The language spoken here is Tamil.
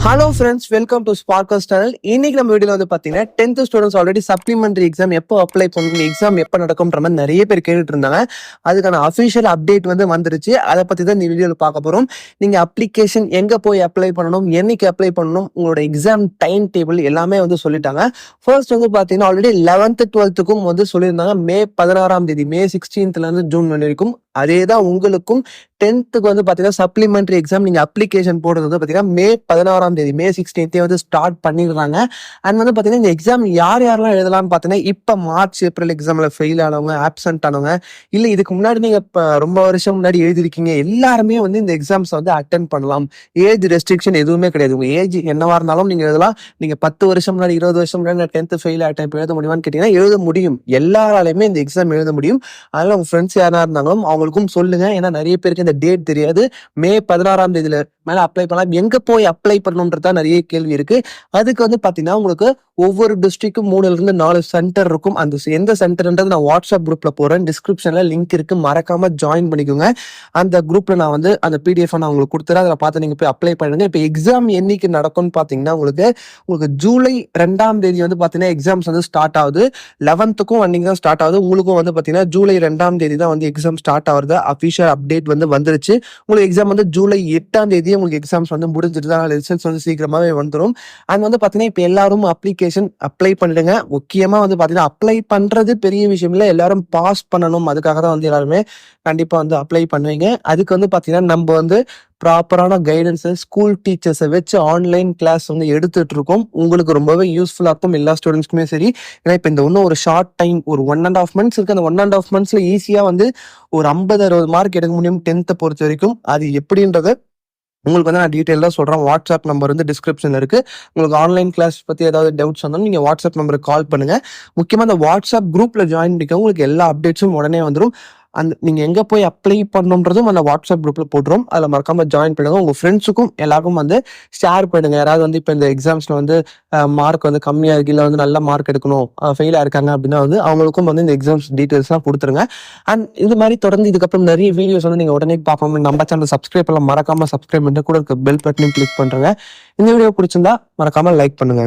Hello friends, welcome to Sparkers channel. இன்னைக்கு நம்ம வீடியோல வந்து பார்த்தீங்கன்னா 10th students already supplementary exam எப்போ அப்ளை பண்ணணும், எக்ஸாம் எப்போ நடக்கும்ன்ற மாதிரி நிறைய பேர் கேட்டுட்டு இருந்தாங்க. அதுக்கான அஃபிஷியல் அப்டேட் வந்து வந்துருச்சு. அதை பற்றி தான் இந்த வீடியோவில் பார்க்க போகிறோம். நீங்கள் அப்ளிகேஷன் எங்கே போய் அப்ளை பண்ணணும், என்னைக்கு அப்ளை பண்ணணும், உங்களோட எக்ஸாம் டைம் டேபிள் எல்லாமே வந்து சொல்லிட்டாங்க. ஃபர்ஸ்ட் வந்து பார்த்தீங்கன்னா ஆல்ரெடி 11th 12th வந்து சொல்லியிருந்தாங்க. மே 16ஆம் தேதி, மே 16th ஜூன் வரைக்கும். அதே தான் உங்களுக்கும் 10th வந்து பார்த்தீங்கன்னா சப்ளிமெண்டரி எக்ஸாம் நீங்கள் அப்ளிகேஷன் போடுறது வந்து பார்த்தீங்கன்னா மே 16ஆம் தேதி, மே 16th வந்து ஸ்டார்ட் பண்ணிடுறாங்க. அண்ட் வந்து பார்த்தீங்கன்னா இந்த எக்ஸாம் யார் யாரெல்லாம் எழுதலாம்னு பார்த்தீங்கன்னா இப்போ மார்ச் ஏப்ரல் எக்ஸாமில் ஃபெயில் ஆனவங்க, ஆப்சென்ட் ஆனவங்க, இல்லை இதுக்கு முன்னாடி நீங்கள் இப்போ ரொம்ப வருஷம் முன்னாடி எழுதிருக்கீங்க, எல்லாருமே வந்து இந்த எக்ஸாம்ஸ் வந்து அட்டென்ட் பண்ணலாம். ஏஜ் ரெஸ்ட்ரிக்ஷன் எதுவுமே கிடையாது. உங்கள் ஏஜ் என்னவா இருந்தாலும் நீங்கள் எழுதலாம். நீங்கள் 10 வருஷம் முன்னாடி, 20 வருஷம் முன்னாடி நான் 10th ஃபெயில் ஆகிட்டேன், இப்போ எழுத முடியுமான்னு கேட்டீங்கன்னா எழுத முடியும். எல்லாராலையுமே இந்த எக்ஸாம் எழுத முடியும். அதனால உங்கள் ஃப்ரெண்ட்ஸ் யாரா இருந்தாலும் அவங்களுக்கும் சொல்லுங்க. ஏன்னா நிறைய பேருக்கு இந்த டேட் தெரியாது. மே 16ஆம் தேதியில மேல அப்ளை பண்ணலாம். எங்க போய் அப்ளை பண்ணணும்ன்றதா நிறைய கேள்வி இருக்கு. அதுக்கு வந்து பாத்தீங்கன்னா உங்களுக்கு ஒவ்வொரு டிஸ்ட்ரிக்டும் 3 to 4 சென்டர் இருக்கும். அந்த எந்த சென்டர்ன்றது நான் வாட்ஸ்அப் குரூப்ல போறேன். டிஸ்கிரிப்ஷன்ல லிங்க் இருக்கு, மறக்காம ஜாயின் பண்ணிக்கோங்க. அந்த குரூப்ல நான் வந்து அந்த பிடிஎஃப் நான் உங்களுக்கு கொடுத்துறேன். அதில் பார்த்து நீங்க போய் அப்ளை பண்ணுங்க. இப்போ எக்ஸாம் என்னைக்கு நடக்கும்னு பாத்தீங்கன்னா உங்களுக்கு ஜூலை 2ஆம் தேதி வந்து பாத்தீங்கன்னா எக்ஸாம்ஸ் வந்து ஸ்டார்ட் ஆகுது. 11th அன்னைக்கு தான் ஸ்டார்ட் ஆகுது. உங்களுக்கும் வந்து பாத்தீங்கன்னா ஜூலை 2ஆம் தேதி தான் வந்து எக்ஸாம் ஸ்டார்ட் ஆகுது. அபிஷியல் அப்டேட் வந்து வந்துருச்சு. உங்களுக்கு எக்ஸாம் வந்து ஜூலை 8ஆம் தேதி உங்களுக்கு எக்ஸாம்ஸ் வந்து முடிஞ்சிட்டு தான் ரிசல்ட்ஸ் வந்து சீக்கிரமாவே வந்துடும். அண்ட் வந்து பாத்தீங்கன்னா இப்போ எல்லாரும் அப்ளிகேஷன் அப்ளை பண்ணிடுங்க. முக்கியமா வந்து பாத்தீங்கன்னா அப்ளை பண்றது பெரிய விஷயம் இல்லை, எல்லாரும் பாஸ் பண்ணணும். அதுக்காக தான் வந்து எல்லாருமே கண்டிப்பா வந்து அப்ளை பண்ணுவீங்க. அதுக்கு வந்து பாத்தீங்கன்னா நம்ம வந்து ப்ராப்பரான கைடன்ஸ் ஸ்கூல் டீச்சர்ஸை வச்சு ஆன்லைன் கிளாஸ் வந்து எடுத்துட்டு இருக்கோம். உங்களுக்கு ரொம்பவே யூஸ்ஃபுல்லா இருக்கும் எல்லா ஸ்டூடெண்ட்ஸ்க்குமே சரி. ஏன்னா இப்போ இந்த இன்னும் ஒரு ஷார்ட் டைம், ஒரு 1.5 months இருக்கு. அந்த 1.5 monthsல ஈஸியா வந்து ஒரு 50-60 மார்க் எடுக்க முடியும் 10th பொறுத்த வரைக்கும். அது எப்படின்றத உங்களுக்கு வந்து நான் டீட்டெயிலாக சொல்கிறேன். வாட்ஸ்அப் நம்பர் வந்து டிஸ்கிரிப்ஷனில் இருக்குது. உங்களுக்கு ஆன்லைன் கிளாஸ் பற்றி ஏதாவது டவுட்ஸ் வந்தாலும் நீங்கள் வாட்ஸ்அப் நம்பருக்கு கால் பண்ணுங்கள். முக்கியமாக அந்த வாட்ஸ்அப் குரூப்பில் ஜாயின் பண்ணிக்க உங்களுக்கு எல்லா அப்டேட்ஸும் உடனே வந்துடும். அந்த நீங்கள் எங்கே போய் அப்ளை பண்ணணுன்றதும் அந்த வாட்ஸ்அப் குரூப்பில் போட்டுரும். அதில் மறக்காமல் ஜாயின் பண்ணுங்க. உங்கள் ஃப்ரெண்ட்ஸுக்கும் எல்லாருக்கும் வந்து ஷேர் பண்ணுங்க. யாராவது வந்து இப்போ இந்த எக்ஸாம்ஸில் வந்து மார்க் வந்து கம்மியாக இருக்கு, இல்லை வந்து நல்ல மார்க் எடுக்கணும், ஃபெயிலாக இருக்காங்க அப்படின்னா வந்து அவங்களுக்கும் வந்து இந்த எக்ஸாம்ஸ் டீட்டெயில்ஸ்லாம் கொடுத்துருங்க. அண்ட் இது மாதிரி தொடர்ந்து இதுக்கப்புறம் நிறைய வீடியோஸ் வந்து நீங்கள் உடனே பார்ப்போம். நம்ம சேனல் சப்ஸ்கிரைப் பண்ணலாம், மறக்காமல் சப்ஸ்கிரைப் பண்ணிட்டு கூட இருக்க பெல் பட்டனையும் கிளிக் பண்ணுறேங்க. இந்த வீடியோ பிடிச்சிருந்தா மறக்காமல் லைக் பண்ணுங்க.